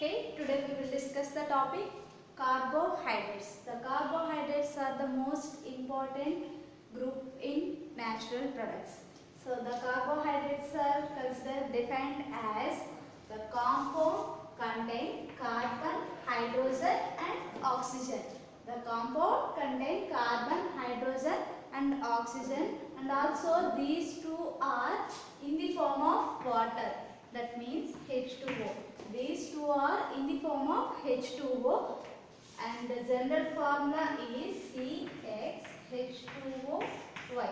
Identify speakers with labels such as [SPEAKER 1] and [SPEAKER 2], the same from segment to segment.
[SPEAKER 1] Okay, today we will discuss the topic carbohydrates. The carbohydrates are the most important group in natural products. So the carbohydrates are considered defined as the compound contain carbon, hydrogen and oxygen. The compound contain carbon, hydrogen and oxygen, and also these two are in the form of water. That means H2O. These two are in the form of H2O, and the general formula is CxH2OY.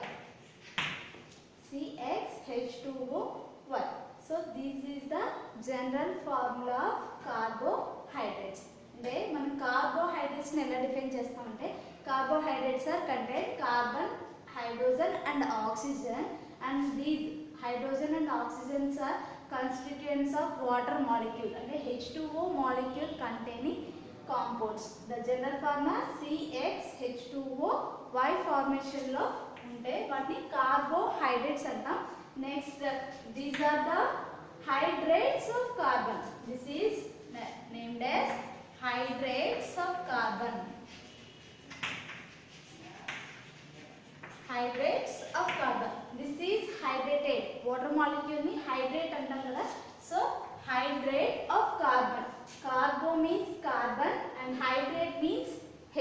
[SPEAKER 1] CxH2OY. So this is the general formula of carbohydrates. అంటే మనం carbohydrates ని ఎలా define చేస్తామంటే carbohydrates are contain carbon, hydrogen and oxygen, and these hydrogen and oxygens are constituents of water molecule అంటే H2O molecule containing compounds. The general formula CxH2OY formation లో ఉంటే వాటిని carbohydrates అంటాం. Next these are the hydrates of carbon. This is named as hydrates of carbon. Hydrates of carbon. This is hydrated. Water molecule ni hydrate antam kada. So hydrate of carbon. Carbo means carbon and hydrate means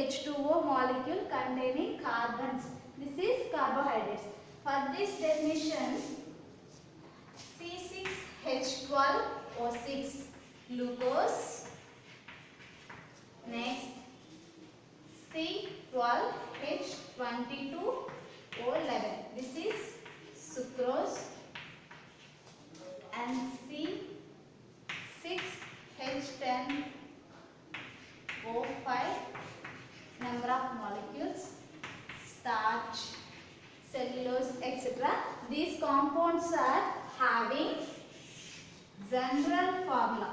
[SPEAKER 1] H2O molecule containing carbons. This is carbohydrates. For this definition, C6H12O6 glucose. Next C12H22O11. This is sucrose, and C6H10O5 number of molecules, starch, cellulose, etc. These compounds are having general formula.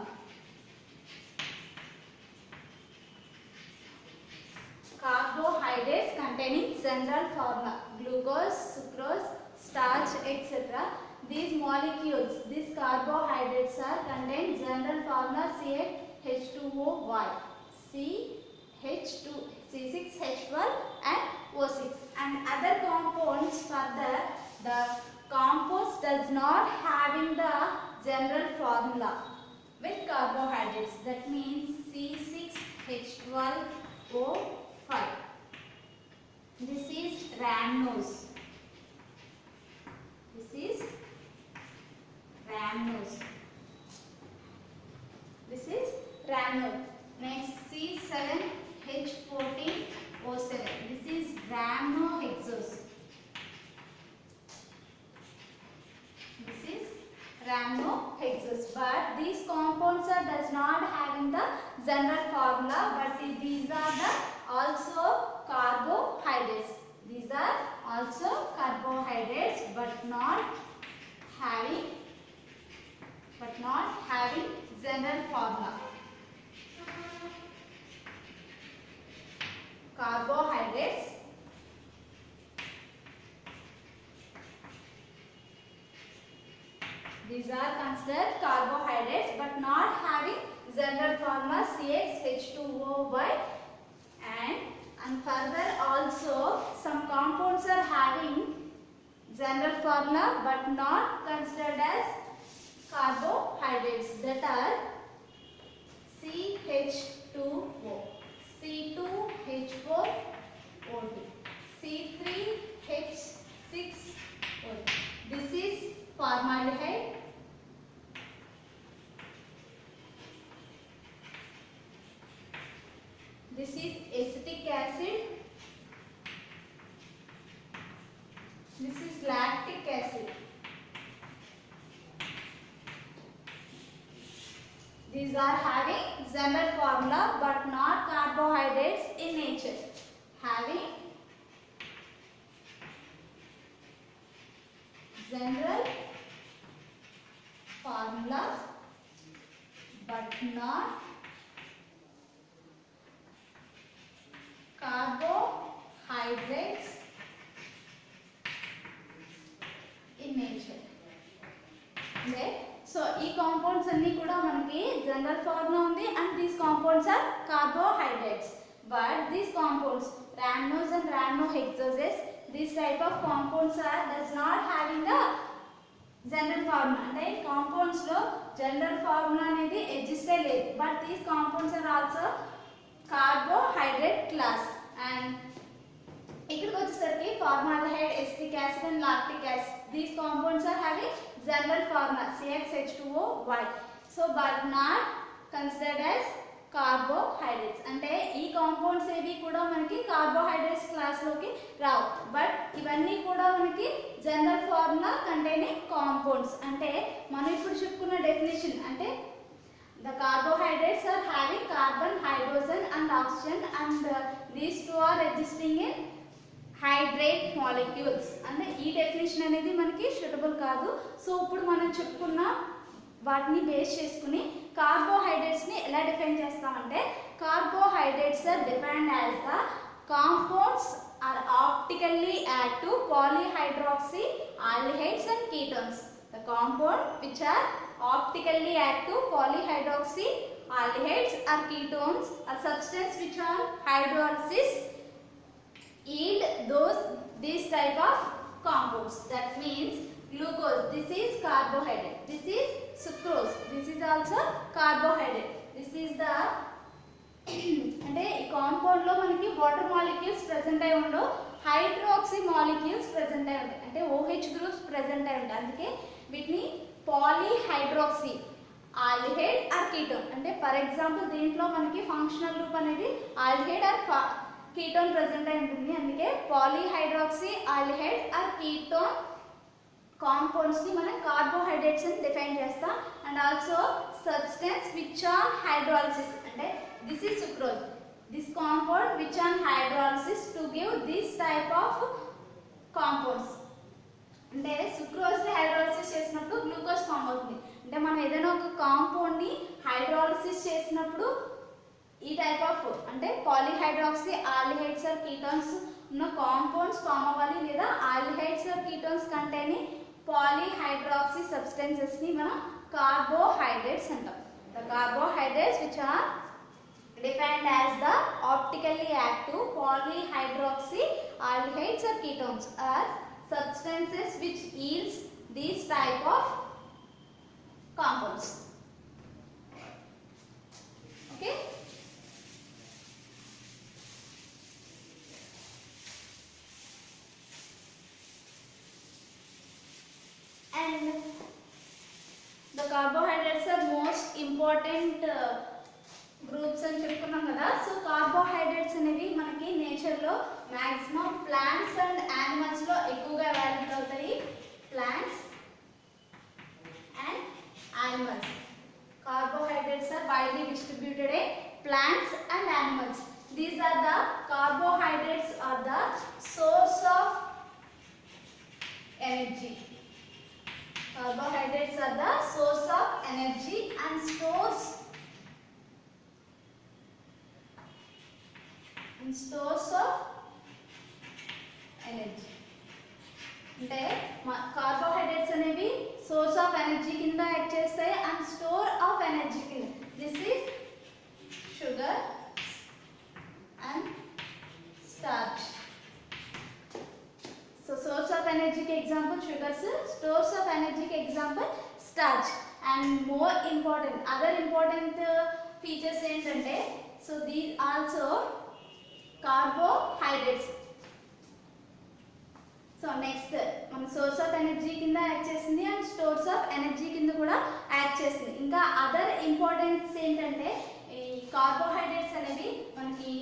[SPEAKER 1] Carbohydrates containing general formula: glucose, sucrose, starch, etc. These molecules, these carbohydrates are contain general formula CH2OY, C6H12 and O6, and other compounds further the compounds does not having the general formula with carbohydrates. That means C6H12O5. This is rhamnose. This is rhamnose. This is rhamnose. Next C7H14O7. This is rhamnohexose. This is rhamnohexose. But these compounds are does not having the general formula, but these are the also carbohydrates. These are also carbohydrates, but not having general formula. Carbohydrates these are considered carbohydrates, but not having general formula CxH2OY, and further also some compounds are having general formula but not considered as carbohydrates, that are CH2O, C2H4O2, C3H6O2. This is formaldehyde. This is acetic acid. This is lactic acid. These are having general formula but not carbohydrates in nature. Having general formula but not carbohydrates in nature. Okay, so so ఈ compounds అన్ని కూడా మనకి general form లో ఉంది and these compounds are carbohydrates. But these compounds rhamnose and rhamnohexoses, this type of compounds are does not having the general formula. అంటే compounds లో general formula అనేది exist లేదు. But these compounds are also carbohydrate class. And ఇక్కడికి వచ్చేసరికి formaldehyde, acetic acid and lactic acid, these compounds are having general formula CxH2OY. So but not considered as carbohydrates. అంటే ఈ compounds ఏవి కూడా మనకి carbohydrates class లోకి రావు. But ఇవన్నీ కూడా మనకి జనరల్ ఫార్ములా కంటైనింగ్ కాంపౌండ్స్. అంటే మనం ఇప్పుడు చెప్పుకున్న డెఫినేషన్ అంటే the carbohydrates are having carbon, hydrogen and oxygen and these two are existing in hydrate molecules. అంటే ఈ డెఫినేషన్ అనేది మనకి సూటబుల్ కాదు. సో ఇప్పుడు మనం చెప్పుకున్న వాటిని బేస్ చేసుకుని కార్బోహైడ్రేట్స్ ని ఎలా డిఫైన్ చేస్తామంటే carbohydrates are defined as the compounds are optically add to polyhydroxy aldehydes and ketones. The compound which are optically add to polyhydroxy aldehydes or ketones are substance which on hydrolysis yield these type of compounds. That means glucose, this is carbohydrate, this is sucrose, this is also carbohydrate, this is the అంటే ఈ compound లో మనకి water molecules present అయి ఉండవు, hydroxy molecules present అయి ఉంటాయి. అంటే OH groups present అయి ఉంటాయి. అందుకే వీటిని పాలీహైడ్రాక్సీ ఆల్డిహైడ్ ఆర్ కీటోన్. అంటే ఫర్ ఎగ్జాంపుల్ దీంట్లో మనకి ఫంక్షనల్ గ్రూప్ అనేది ఆల్డిహైడ్ ఆర్ కీటోన్ ప్రెసెంట్ అయి ఉంటుంది. అందుకే polyhydroxy aldehyde or ketone compounds ని మనం కార్బోహైడ్రేట్స్ అని డిఫైన్ చేస్తాం. And also substances which on hydrolysis, అంటే this is sucrose, this compound which on hydrolysis to give this type of compounds. అంటే sucrose ని హైడ్రాలిసిస్ చేసినప్పుడు గ్లూకోజ్ ఫామ్ అవుతుంది. అంటే మనం ఏదైనా ఒక కాంపౌండ్ ని హైడ్రాలిసిస్ చేసినప్పుడు ఈ టైప్ ఆఫ్ అంటే పాలీహైడ్రాక్సీ ఆల్డిహైడ్స్ ఆర్ కీటోన్స్ ఉన్న కాంపౌండ్స్ ఫామ్ అవ్వాలి, లేదా aldehydes or ketones containing polyhydroxy substances ని మనం కార్బోహైడ్రేట్స్ అంటాం. The carbohydrates which are defined as the optically active polyhydroxy aldehydes or ketones are substances which yields these type of compounds. Okay. And the carbohydrates are most important groups అని చెప్పుకున్నాం కదా. So carbohydrates అనేవి మనకి నేచర్లో maximum plants and యానిమల్స్లో ఎక్కువగా available అవుతాయి. Plants and animals, carbohydrates are widely distributed in plants and animals. These are the carbohydrates are the source of energy. Carbohydrates are the source of energy and stores of energy. అంటే carbohydrates అనేవి source of energy కింద act చేస్తాయి and store of energy కింద. This is sugar and starch. So source of ఎనర్జీకి example sugars, stores of ఎనర్జీకి example starch. And more important other important features ఏంటంటే so these also carbohydrates. So next మన source of energy కింద act చేసింది and stores of energy కింద కూడా act చేసింది. ఇంకా అదర్ ఇంపార్టెన్స్ ఏంటంటే ఈ కార్బోహైడ్రేట్స్ అనేవి మనకి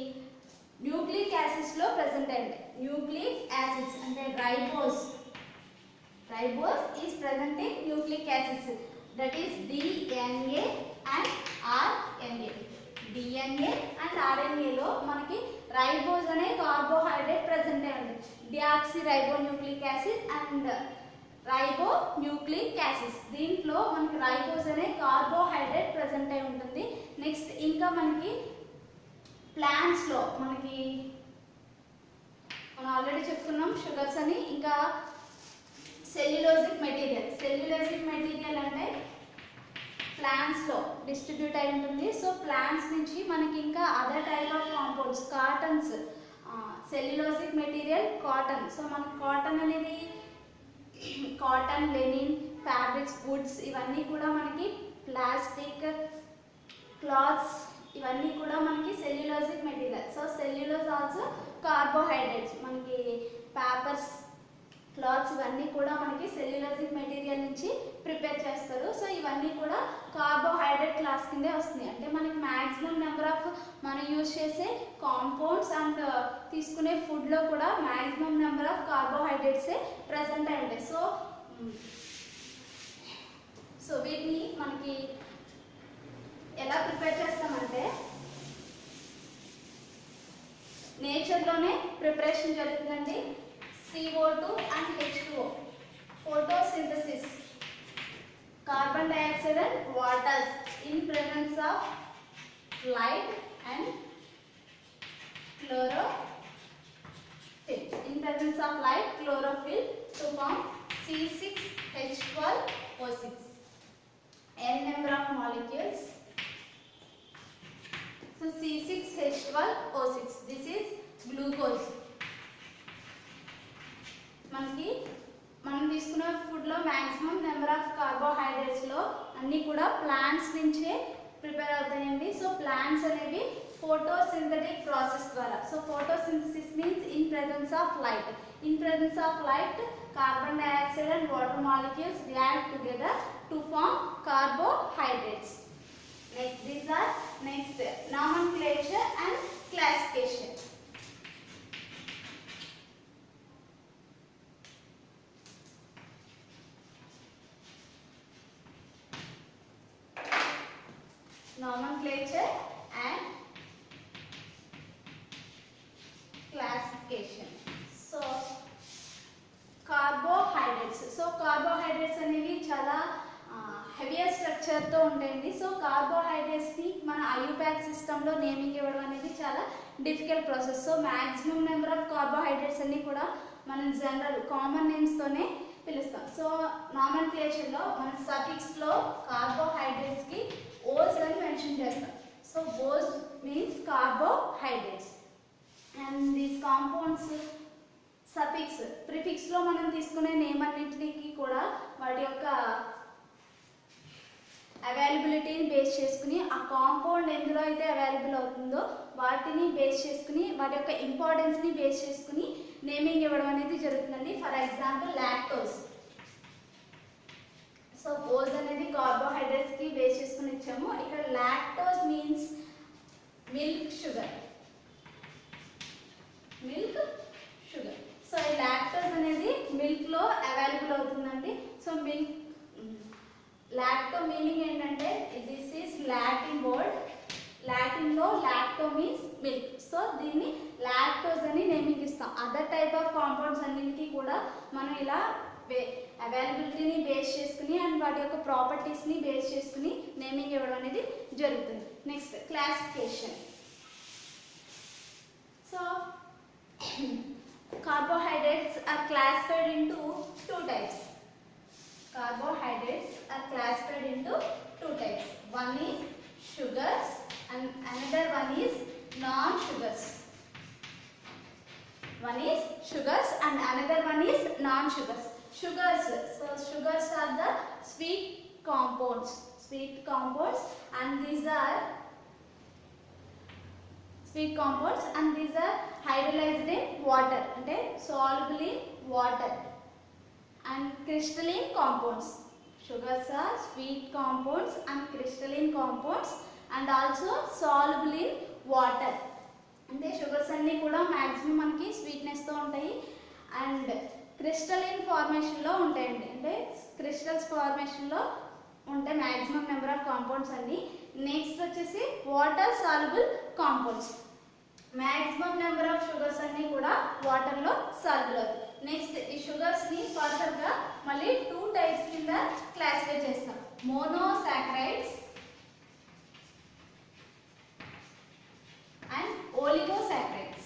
[SPEAKER 1] న్యూక్లిక్ యాసిడ్స్లో ప్రెసెంట్ అయ్యాయి. న్యూక్లిక్ యాసిడ్స్ అంటే ribose is present in nucleic acids, that is DNA and RNA. DNA and RNAలో మనకి రైబోస్ అనే కార్బోహైడ్రేట్ ప్రెసెంట్ అయి ఉంది. Deoxyribonucleic acid and ribonucleic acids, దీంట్లో మనకి రైబోస్ అనే కార్బోహైడ్రేట్ ప్రెసెంట్ అయి ఉంటుంది. నెక్స్ట్ ఇంకా మనకి ప్లాంట్స్లో మనకి మనం ఆల్రెడీ చెప్పుకున్నాం షుగర్స్ అని. ఇంకా సెల్యులోజిక్ మెటీరియల్ అంటే ప్లాంట్స్లో డిస్ట్రిబ్యూట్ అయి ఉంటుంది. సో ప్లాంట్స్ నుంచి మనకి ఇంకా other type of compounds, cottons, cellulosic material cotton. So మనకి కాటన్ అనేది కాటన్, లెనిన్, ఫ్యాబ్రిక్స్, వుడ్స్ ఇవన్నీ కూడా మనకి ప్లాస్టిక్, క్లాత్స్ ఇవన్నీ కూడా మనకి cellulosic material. So cellulose also carbohydrates. మనకి పేపర్స్, క్లాత్స్ ఇవన్నీ కూడా మనకి సెల్యులోజిక్ మెటీరియల్ నుంచి ప్రిపేర్ చేస్తారు. సో ఇవన్నీ కూడా కార్బోహైడ్రేట్ క్లాస్ కిందే వస్తున్నాయి. అంటే మనకి మ్యాక్సిమం నెంబర్ ఆఫ్ మనం యూజ్ చేసే కాంపౌండ్స్ అండ్ తీసుకునే ఫుడ్లో కూడా మ్యాక్సిమం నెంబర్ ఆఫ్ కార్బోహైడ్రేట్సే ప్రజెంట్ అయి ఉంటాయి. సో వీటిని మనకి ఎలా ప్రిపేర్ చేస్తామంటే నేచర్లోనే ప్రిపరేషన్ జరుగుతుందండి. CO2 and H2O, photosynthesis, carbon dioxide and water in presence of light and chlorophyll. In presence of light, chlorophyll to form C6H12O6. N number of molecules. So C6H12O6. This is glucose. మనకి మనం తీసుకున్న ఫుడ్లో maximum number of కార్బోహైడ్రేట్స్లో అన్నీ కూడా plants నుంచే prepare అవుతాయండి. So plants అనేవి photosynthetic process ద్వారా. So photosynthesis means in presence of light. In presence of light, carbon dioxide and water molecules react together to form carbohydrates. These are next nomenclature and classification. Nomenclature and classification. So carbohydrates. So carbohydrates అనేవి చాలా heavier స్ట్రక్చర్తో ఉంటాయండి. So కార్బోహైడ్రేట్స్ని మన IUPAC సిస్టంలో naming ఇవ్వడం అనేది చాలా difficult process. So maximum number of carbohydrates అన్ని కూడా మనం జనరల్ కామన్ నేమ్స్తోనే పిలుస్తాం. సో నామెన్క్లేచర్లో మన సఫిక్స్లో కార్బోహైడ్రేట్స్కి ఓస్ అని మెన్షన్ చేస్తాం. So ose means carbohydrates. And these compounds suffix, ప్రిఫిక్స్లో మనం తీసుకునే నేమ్ అన్నింటికి కూడా వాటి యొక్క అవైలబిలిటీని బేస్ చేసుకుని, ఆ కాంపౌండ్ ఎందులో అయితే అవైలబుల్ అవుతుందో వాటిని బేస్ చేసుకుని, వాటి యొక్క ఇంపార్టెన్స్ని బేస్ చేసుకుని నేమింగ్ ఇవ్వడం అనేది జరుగుతుందండి. For example lactose. So ose అనేది కార్బోహైడ్రేట్స్కి బేస్ చేసుకుని ఇచ్చాము. ఇక్కడ lactose means milk sugar. Milk sugar. So ఈ లాక్టోస్ అనేది మిల్క్లో అవైలబుల్ అవుతుందండి. సో మిల్క్ లాక్టో మీనింగ్ ఏంటంటే దిస్ ఈస్ లాటిన్ వర్డ్. లాటిన్లో లాక్టో మీన్స్ మిల్క్. సో దీన్ని లాక్టోస్ అని నేమింగ్ ఇస్తాం. అదర్ టైప్ ఆఫ్ కాంపౌండ్స్ అన్నింటికి కూడా మనం ఇలా అవైలబిలిటీని బేస్ చేసుకుని అండ్ వాటి యొక్క ప్రాపర్టీస్ని బేస్ చేసుకుని నేమింగ్ ఇవ్వడం అనేది జరుగుతుంది. Next classification. So carbohydrates are classified into two types. Carbohydrates are classified into two types. One is sugars and another one is non-sugars. One is sugars and another one is non-sugars. Sugars. So sugars are the sweet compounds. Sweet compounds, and these are sweet compounds and these are hydrolyzed in water, అంటే soluble in water, and crystalline compounds. Sugars are sweet compounds and crystalline compounds and also soluble in water. అంటే sugars అన్నీ కూడా maximum మనకి స్వీట్నెస్తో ఉంటాయి and crystalline ఫార్మేషన్లో ఉంటాయండి. అంటే crystals ఫార్మేషన్లో ఉంటాయి maximum number of compounds అన్నీ. నెక్స్ట్ వచ్చేసి water soluble compounds. Maximum number of sugars అన్నీ కూడా వాటర్లో సాల్యుబుల్ అవుతాయి. నెక్స్ట్ ఈ షుగర్స్ని ఫర్దర్గా మళ్ళీ టూ టైప్స్ కింద క్లాసిఫై చేస్తాం. Monosaccharides and oligosaccharides.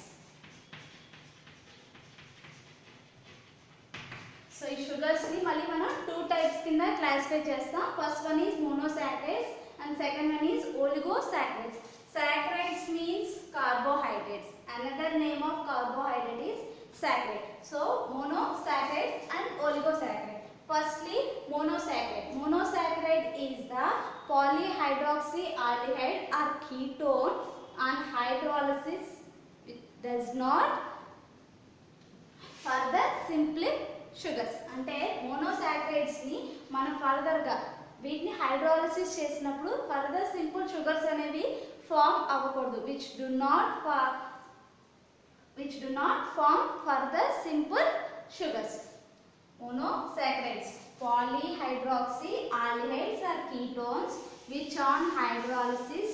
[SPEAKER 1] సో ఈ షుగర్స్ ని మళ్ళీ మనం టూ టైప్స్ కింద క్లాసిఫై క్లాసిఫై చేస్తాం. First one is monosaccharides and second one is oligosaccharides. Saccharides means carbohydrates. Another name of carbohydrate is saccharide. So monosaccharides and oligosaccharide. Firstly, monosaccharide. Monosaccharide is the polyhydroxyaldehyde or ketone on hydrolysis which does not further simple sugars. అంటే monosaccharides ని మనం further గా వీటిని hydrolysis చేసినప్పుడు further simple sugars అనేవి form అవ్వకూడదు. which do not form further simple sugars. Monosaccharides, polyhydroxyaldehydes or ketones which on hydrolysis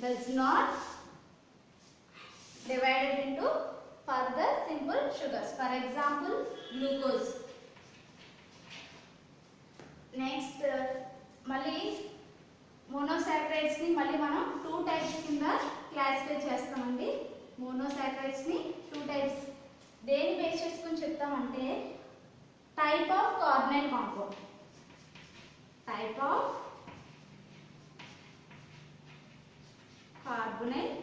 [SPEAKER 1] does not divided into further simple sugars. For example, glucose. Next మళ్ళీ monosaccharides ని మళ్ళీ మనం 2 types కింద classify చేస్తామండి. Monosaccharides ని 2 types దేని base చేసుకొని చెప్తామంటే type of carbonyl compound, type of carbonyl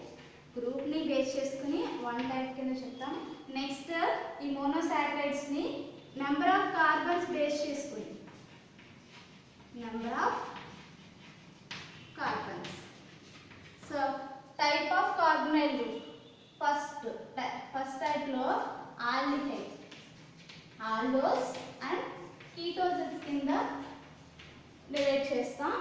[SPEAKER 1] group ని బేస్ చేసుకుని 1 టైప్ కింద చెప్తాం. నెక్స్ట్ ఈ మోనోసాకరైడ్స్ ని నెంబర్ ఆఫ్ కార్బన్స్ బేస్ చేసుకుని number of carbons. So type of carbonyl group, first type lo aldehyde, aldose and ketones కింద divide చేస్తాం.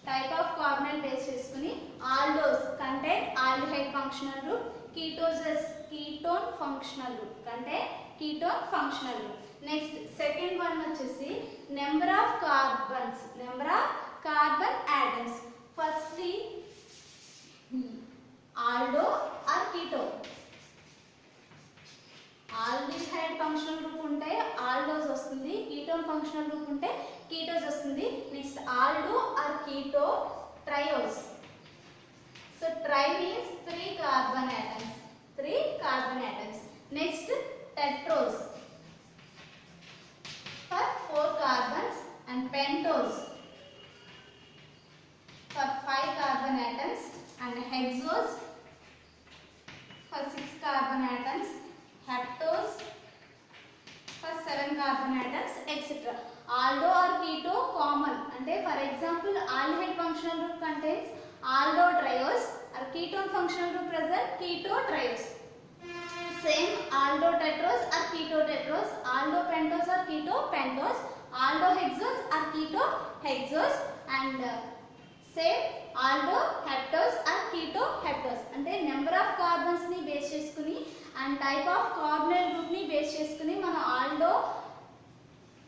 [SPEAKER 1] Type of carbonyl base చేసుకుని aldose contain aldehyde functional group, ketones ketone functional group contain ketone functional group. Next second one వచ్చేసి number of carbons, number of carbon atoms. Firstly aldo or keto, aldehyde functional group ఉంటే aldose వస్తుంది, ketone functional group ఉంటే ketose వస్తుంది. Next aldo or keto triose. So tri means 3 carbon atoms, 3 carbon atoms. Next tetrose for 4 carbons and pentose for 5 carbon atoms and hexose for 6 carbon atoms, heptose for 7 carbon atoms, etc. Aldo or keto common అంటే for example aldehyde functional group contains aldo triose or ketone functional group present keto triose. Same aldo tetrose or keto tetrose, aldo pentose or keto pentose, aldo hexose or keto hexose and same aldo heptose or keto heptose. అంటే number of carbons ని base చేసుకుని and type of carbonyl group ని base చేసుకుని మనం aldo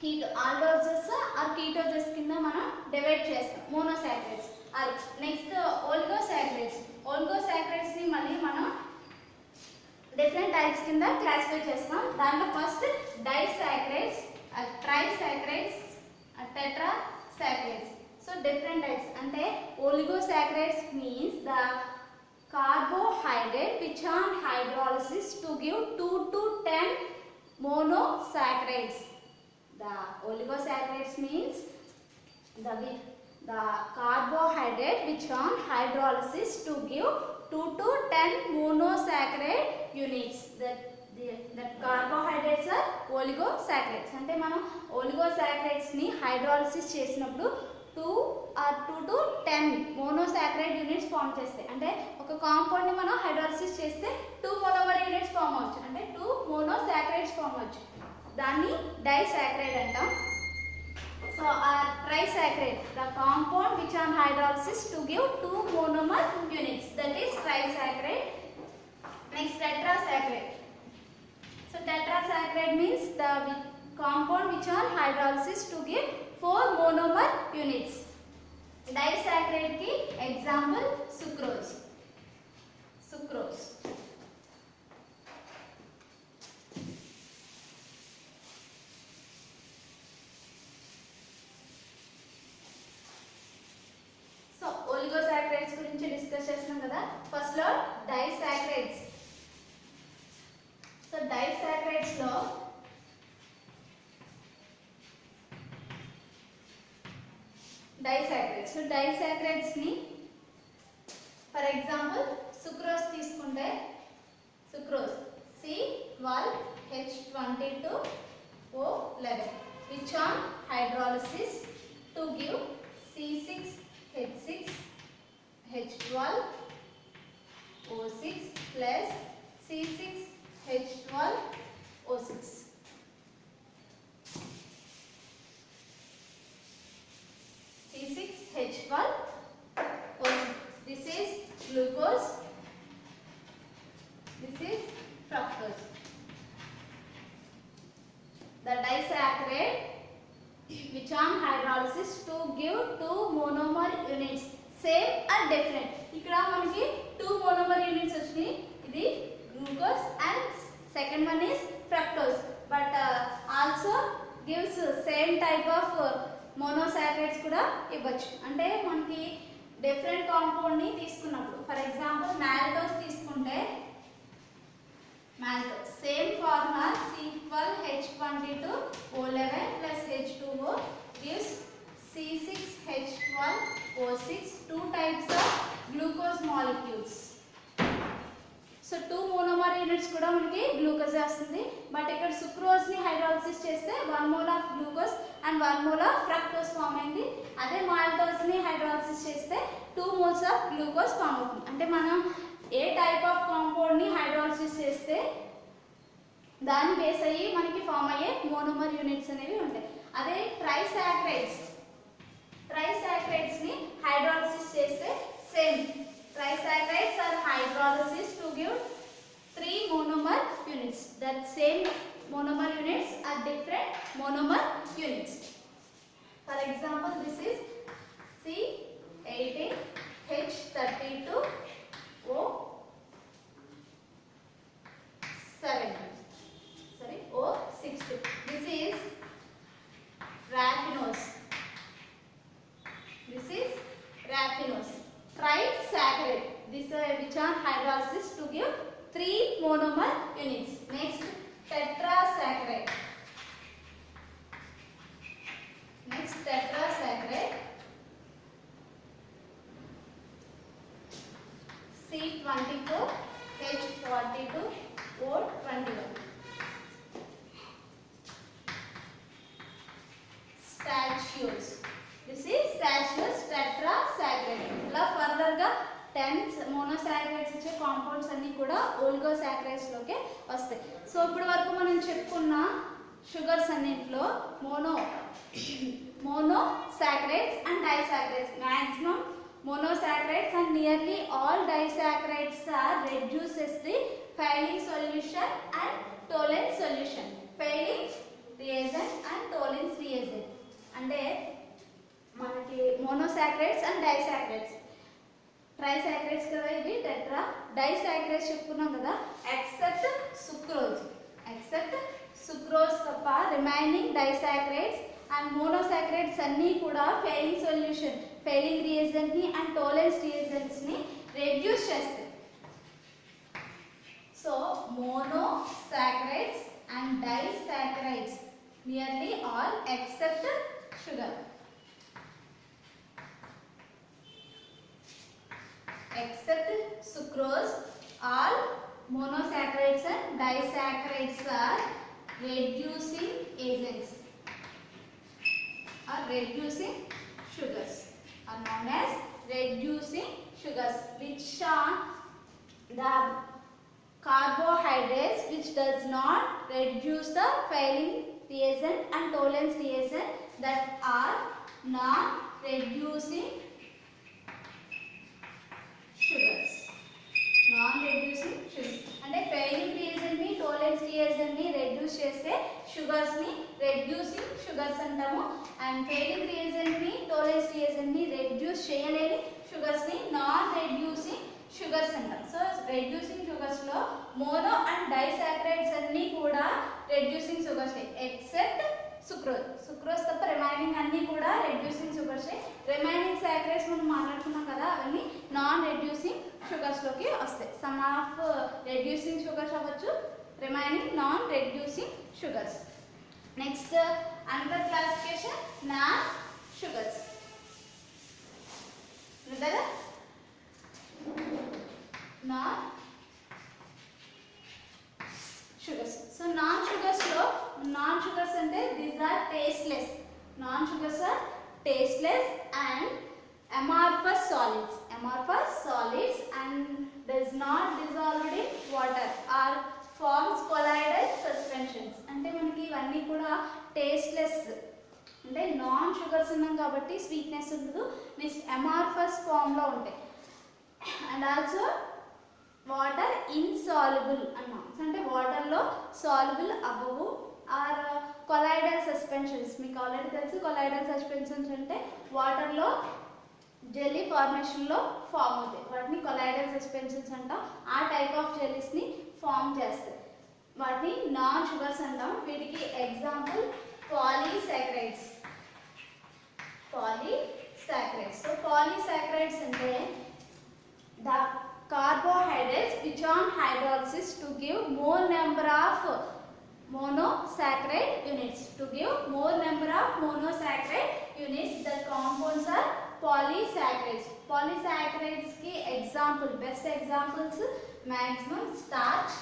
[SPEAKER 1] keto aldoses or ketoses కింద మనం divide చేస్తాం monosaccharides. Next ఓలిగోసాకరైడ్స్. ఓలిగోసాకరైడ్స్ ని మళ్ళీ మనం డిఫరెంట్ టైప్స్ కింద క్లాసిఫై చేస్తాం. దాంట్లో first disaccharides, trisaccharides, tetrasaccharides. So different types అంటే oligosaccharides means the carbohydrate which on hydrolysis to give 2 to 10 monosaccharides. The oligosaccharides means the carbohydrate which on hydrolysis to give 2 to 10 monosaccharide units. That carbohydrates are oligosaccharides. అంటే మనం oligosaccharides ని hydrolysis చేసినప్పుడు 2 to 10 monosaccharide units form చేస్తాయి. అంటే ఒక compound ని మనం hydrolysis చేస్తే 2 monomer units ఫామ్ అవచ్చు, అంటే 2 monosaccharides ఫామ్ అవచ్చు. దాన్ని డైసాకరైడ్ అంటాం. So trisaccharide, the compound which on hydrolysis to give 2 monomer units, that is trisaccharide. Next tetrasaccharide. So tetrasaccharide means the compound which on hydrolysis to give 4 monomer units. Disaccharide ki example sucrose. Sucrose. So oligosaccharides గురించి discuss చేస్తున్నాం కదా. First లో disaccharides. So disaccharides లో so disaccharides ని for example sucrose తీసుకుంటే sucrose C12H22O11 which on hydrolysis to give C6H6H12O6 plus C6H12O6. C6H12O6. This is glucose. This is fructose. The disaccharide which on hydrolysis to give two monomer units. Same and different. ఇక్కడ మనకి two monomer units వచ్చి ఇది glucose and second one is fructose. But also gives same type of monosaccharides కూడా ఇవ్వచ్చు. అంటే మనకి different compound ని తీసుకున్నప్పుడు ఫర్ ఎగ్జాంపుల్ మాల్టోస్ తీసుకుంటే maltose same formula C12H22O11 plus H2O gives C6H12O6, two types of glucose molecules. So two monomer units కూడా మనకి glucose వస్తుంది. బట్ ఇక్కడ సుక్రోజ్ ని హైడ్రాలిసిస్ చేస్తే 1 mole of glucose and 1 mole of fructose form అయింది. అదే maltose ని హైడ్రాలిసిస్ చేస్తే 2 moles of glucose ఫామ్ అవుతుంది. అంటే మనం ఏ టైప్ ఆఫ్ కాంపౌండ్ ని హైడ్రాలిసిస్ చేస్తే దాని బేస్ అయ్యి మనకి ఫామ్ అయ్యే మోనోమర్ యూనిట్స్ అనేవి ఉంటాయి. అదే ట్రైసాక్రైడ్స్ ని హైడ్రాలిసిస్ చేస్తే same trisaccharides are hydrolysis to give 3 monomer units. That same monomer units are different monomer units. For example, this is O62. This is raffinose. Trisaccharide. This which are hydrolysis to give 3 monomer units. Next, tetrasaccharide. C24H42O21. Statiose. This is statiose tetrasaccharide. ఇలా further గా 10 monosaccharides ఇచ్చే compounds అన్ని కూడా ఓలిగోసాకరైడ్స్ లోకే వస్తాయి. So ఇప్పటి వరకు మనం చెప్పుకున్న షుగర్స్ అన్నింటిలో monosaccharides and disaccharides. Maximum monosaccharides and nearly all disaccharides are reduced as the Fehling solution and Tollens solution. Fehling reagent and Tollens reagent. అంటే మనకి monosaccharides and disaccharides. ట్రైసాక్రైడ్స్ కదా ఇవి టెట్రా. డైసాక్రైడ్స్ చెప్పుకున్నాం కదా ఎక్సెప్ట్ సుక్రోజ్ తప్ప remaining disaccharides and monosaccharides అన్నీ కూడా Fehling reagent ని అండ్ టోలెన్స్ రియేజెంట్స్ ని రెడ్యూస్ చేస్తాయి. So monosaccharides and disaccharides nearly all except sugar. Except sucrose, all monosaccharides and disaccharides are reducing agents or reducing sugars are known as reducing sugars, which are the carbohydrates which does not reduce the Fehling reagent and Tollens reagent, that are non-reducing sugars. అంటే failing reagent ని టోలెన్స్ reagent ని reduce చేస్తే sugars ని reducing sugars అంటాము. And failing reagent ని టోలెన్స్ reagent ని reduce చేయలేని sugars ని నాన్ రెడ్యూసింగ్ షుగర్స్ అంటాం. సో రెడ్యూసింగ్ షుగర్స్ లో మోనో అండ్ డైసాక్రైడ్స్ అన్ని కూడా రెడ్యూసింగ్ షుగర్స్ ఎక్సెప్ట్ సుక్రోజ్ తప్ప రిమైనింగ్ అన్ని కూడా రెడ్యూసింగ్ షుగర్స్. రిమైనింగ్ సాక్రైడ్స్ మనం మాట్లాడుకున్నాం కదా అవన్నీ నాన్ రెడ్యూసింగ్ షుగర్స్ లోకి వస్తాయి. సమ్ ఆఫ్ రెడ్యూసింగ్ షుగర్స్ అవ్వచ్చు, remaining non reducing sugars. Next another classification non sugars. కదా. Non sugars. So non sugars అంటే these are tasteless. Non sugars are tasteless and amorphous solids and does not dissolve in water or forms colloidal suspensions. అంటే మనకి ఇవన్నీ కూడా tasteless అంటే non sugars ఉన్నాం కాబట్టి sweetness ఉండదు. నెక్స్ట్ అమార్ఫస్ ఫామ్లో ఉంటాయి అండ్ ఆల్సో వాటర్ ఇన్సాల్యుబుల్ అన్నాం. అంటే వాటర్లో సాల్యుబుల్ అవ్వవు. ఆర్ కొలాయిడల్ సస్పెన్షన్స్, మీకు ఆల్రెడీ తెలుసు కొలాయిడల్ సస్పెన్షన్స్ అంటే వాటర్లో జెల్లీ ఫార్మేషన్లో ఫామ్ అవుతాయి. వాటిని కొలాయిడల్ సస్పెన్షన్స్ అంటాం. ఆ టైప్ ఆఫ్ జెల్లీస్ని ఫామ్ చేస్తాయి. వాటిని నాన్ షుగర్స్ అంటాం. వీటికి ఎగ్జాంపుల్ పాలీసాకరైడ్స్. సో పాలీసాకరైడ్స్ అంటే the carbohydrates which on hydrolysis to give more number of monosaccharide units. The compounds are polysaccharides. Polysaccharides ki best examples maximum starch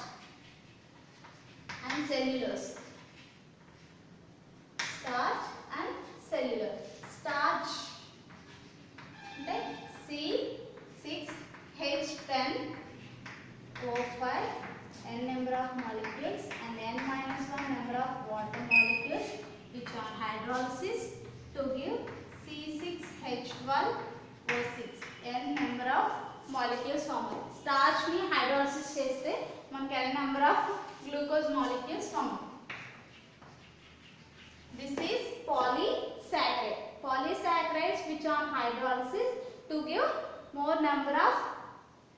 [SPEAKER 1] and cellulose. Starch అంటే C6H10O5 n number of molecules and n-1 number of water molecules which on hydrolysis to give C6H12O6 n number of molecules form. Starch ni hydrolysis cheste manaki n number of glucose molecules form. This is polysaccharides which on hydrolysis to give more number of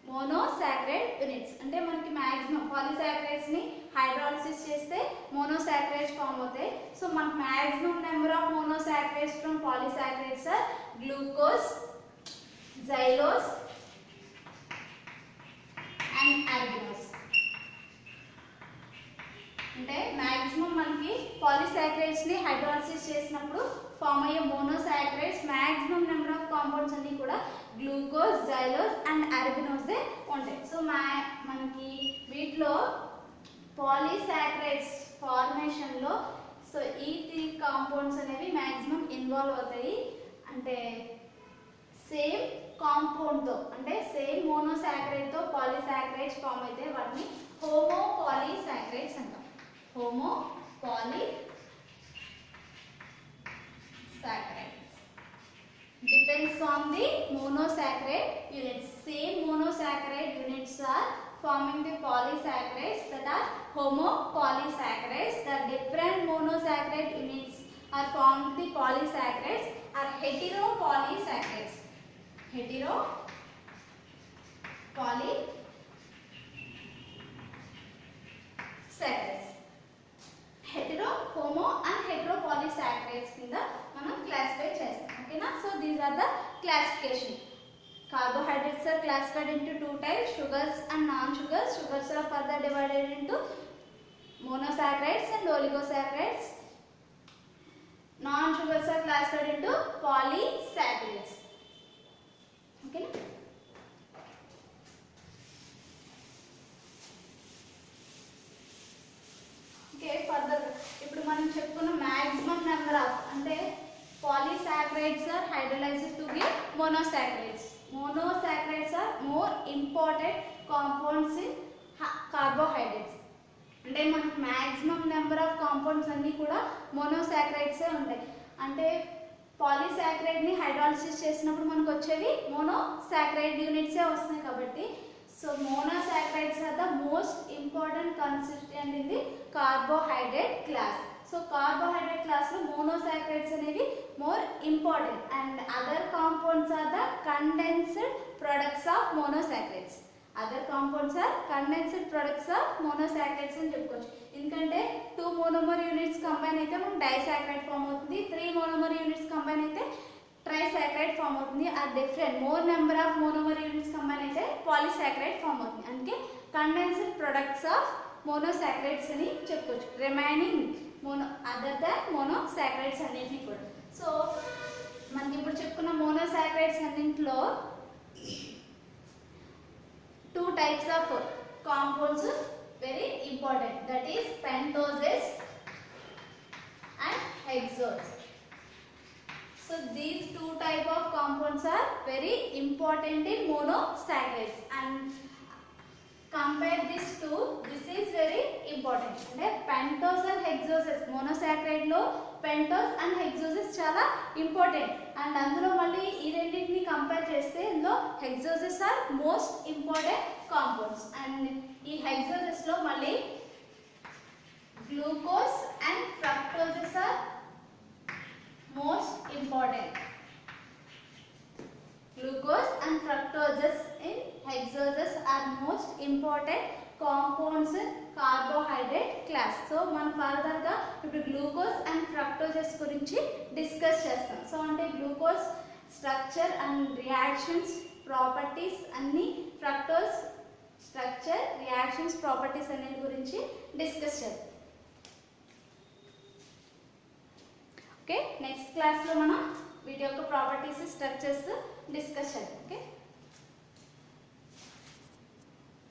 [SPEAKER 1] monosaccharide units. అంటే మనకి maximum polysaccharides ని hydrolysis చేస్తే monosaccharides form అవుతాయి. So మనకి maximum number of monosaccharides from polysaccharides are glucose, xylose and arabinose. అంటే maximum మనకి polysaccharides ని hydrolysis చేసినప్పుడు ఫామ్ అయ్యే monosaccharides maximum number of compounds అన్ని కూడా గ్లూకోజ్, జైలోస్ అండ్ అర్గినోసే ఉంటాయి. సో మనకి వీటిలో పాలీసాకరైడ్స్ ఫార్మేషన్లో సో ఈ 3 కాంపౌండ్స్ అనేవి మాక్సిమం ఇన్వాల్వ్ అవుతాయి. అంటే సేమ్ కాంపౌండ్తో అంటే సేమ్ మోనోసాకరైడ్తో పాలీసాకరైడ్స్ ఫామ్ అయితే వాటిని హోమోపాలీసాకరైడ్స్ అంటాం. Saccharides depends on the monosaccharide units. Same monosaccharide units are forming the polysaccharides that are homopolysaccharides. The different monosaccharide units are formed the polysaccharides are heteropolysaccharides. Hetero, homo and heteropolysaccharides కింద మనం classify చేస్తాం. ఓకేనా. So these are the classification. Carbohydrates are classified into 2 types, sugars and non-sugars. Sugars are further divided into monosaccharides and oligosaccharides. Non-sugars are classified into polysaccharides. Okay. Further ఇప్పుడు మనం చెప్పుకున్న maximum number of అంటే polysaccharides are hydrolysed to give monosaccharides. Monosaccharides are more important compounds in carbohydrates. అంటే మనకి maximum number of compounds అన్నీ కూడా మోనోసాకరైడ్సే ఉంటాయి. అంటే పాలీసాకరైడ్ని హైడ్రాలిసిస్ చేసినప్పుడు మనకు వచ్చేవి మోనోసాకరైడ్ యూనిట్సే వస్తాయి కాబట్టి so monosaccharides are the most important constituent in the carbohydrate class. So carbohydrate class lo monosaccharides అనేవి more important and other compounds are the condensed products of monosaccharides. Other compounds are condensed products of monosaccharides అని చెప్పుకోవచ్చు. ఎందుకంటే 2 monomer units combine అయితే మనకు disaccharide form అవుతుంది. 3 monomer units combine అయితే ట్రైసాకరైడ్ form అవుతుంది. ఆ different more number of monomer units combine అయితే పాలీసాకరైడ్ ఫామ్ అవుతుంది. అందుకే కండెన్స్డ్ ప్రొడక్ట్స్ ఆఫ్ మోనోసాకరైడ్స్ అని చెప్పుకోవచ్చు. రిమైనింగ్ అదర్ దాన్ మోనోసాకరైడ్స్ అన్నింటినీ కూడా. సో మనకి ఇప్పుడు చెప్పుకున్న మోనోసాకరైడ్స్ అన్నింటిలో types of compounds very important, that is pentoses and hexoses. So these two type of compounds are very important in monosaccharides, and compare these two, this is very important. అంటే pentose and hexoses, monosaccharide లో pentose and hexoses చాలా important, and అందులో మళ్ళీ ఈ రెండింటిని compare చేస్తే ఇందులో hexoses are most important compounds. And ఈ hexoses లో మళ్ళీ glucose and fructoses are most important. Glucose and fructoses in hexoses are most important compounds in carbohydrate class. So man further ga ఇప్పుడు glucose and fructoses గురించి discuss చేస్తాం. So అంటే glucose structure and reactions properties అన్ని, fructose structure reactions properties అన్నిటి గురించి discuss చేద్దాం. Okay, next క్లాస్లో మనం వీటి యొక్క ప్రాపర్టీస్ స్ట్రక్చర్స్ డిస్కస్ చేద్దాం. ఓకే.